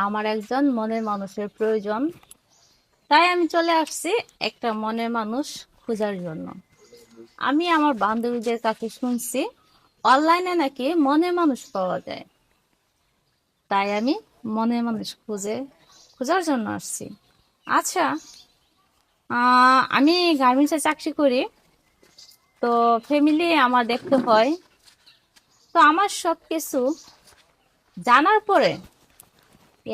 আমার একজন মনের মানুষের প্রয়োজন। তাই আমি চলে আসছি একটা মনের মানুষ খোঁজার জন্য। আমি আমার বান্ধবীদের কাছে শুনছি অনলাইনে নাকি মনের মানুষ পাওয়া যায়। তাই আমি মনের মানুষ খোঁজার জন্য আসছি। আচ্ছা, আমি গার্মেন্টসে চাকরি করি, তো ফ্যামিলি আমার দেখতে হয়। তো আমার সবকিছু জানার পরে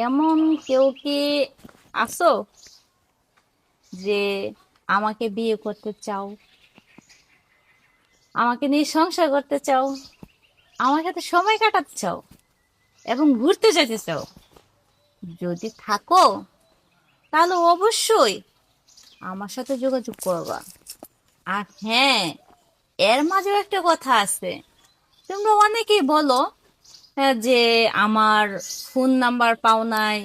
এমন কেউ কি আছো যে আমাকে বিয়ে করতে চাও, আমাকে নিয়ে সংসার করতে চাও, আমার সাথে সময় কাটাতে চাও এবং ঘুরতে যেতে চাও? যদি থাকো তাহলে অবশ্যই আমার সাথে যোগাযোগ করবা। আর হ্যাঁ, এর মাঝেও একটা কথা আছে। তোমরা অনেকেই বলো যে আমার ফোন নাম্বার পাও নাই,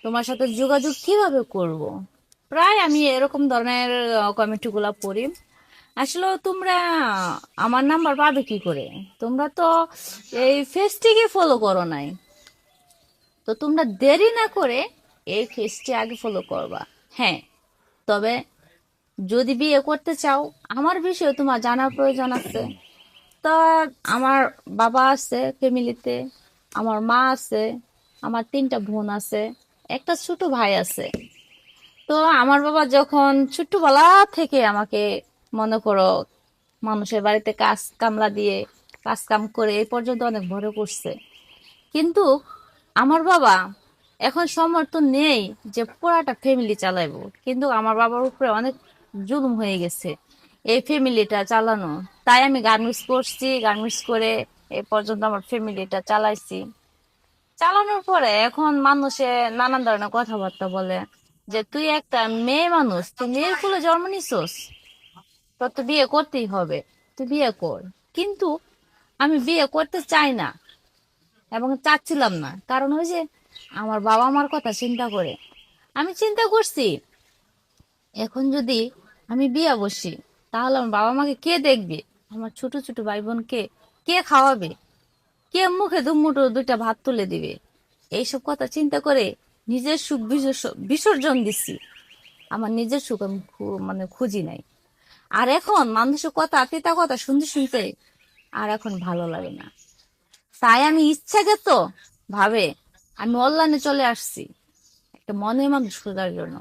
তোমার সাথে যোগাযোগ কিভাবে করব। প্রায় আমি এরকম ধরনের কমেন্ট গুলা পড়ি। আসলে তোমরা আমার নাম্বার পাবে কি করে? তোমরা তো এই ফেসটিকে ফলো করো নাই। তো তোমরা দেরি না করে এই ফেসটি আগে ফলো করবা। হ্যাঁ, তবে যদি বিয়ে করতে চাও, আমার বিষয়ে তোমার জানার প্রয়োজন আছে। তো আমার বাবা আছে ফ্যামিলিতে, আমার মা আছে, আমার তিনটা বোন আছে, একটা ছোট ভাই আছে। তো আমার বাবা যখন ছোট্টবেলা থেকে আমাকে, মনে করো, মানুষের বাড়িতে কাজ কামলা দিয়ে কাজ কাম করে এই পর্যন্ত অনেক বড় করছে। কিন্তু আমার বাবা এখন সমর্থ নেই যে পুরাটা ফ্যামিলি চালাইবো। কিন্তু আমার বাবার উপরে অনেক জুলুম হয়ে গেছে এই ফ্যামিলিটা চালানো। তাই আমি গার্মেন্টস করছি, গার্মেন্টস করে এই পর্যন্ত আমার ফ্যামিলিটা চালাইছি। চালানোর পরে এখন মানুষে নানান ধরনের কথাবার্তা বলে যে তুই একটা মেয়ে মানুষ, তুই মেয়ের কুলে জন্ম নিছোস, তোর তো বিয়ে করতেই হবে, তুই বিয়ে কর। কিন্তু আমি বিয়ে করতে চাই না এবং চাচ্ছিলাম না, কারণ ওই যে আমার বাবা আমার কথা চিন্তা করে। আমি চিন্তা করছি এখন যদি আমি বিয়ে বসি, তাহলে আমার বাবা মাকে কে দেখবে, আমার ছোট ছোট ভাই বোনকে কে খাওয়াবে, কে মুখে দুমুঠো দুইটা ভাত তুলে দিবে। এইসব কথা চিন্তা করে নিজের সুখ বিসর্জন দিচ্ছি। আমার নিজের সুখ আমি মানে খুঁজি নাই। আর এখন মানুষের কথা, তিতা কথা শুনতে শুনতে আর এখন ভালো লাগে না। তাই আমি ইচ্ছাকৃত ভাবে আমি অনলাইনে চলে আসছি একটা মনের মানুষ খোঁজার জন্য।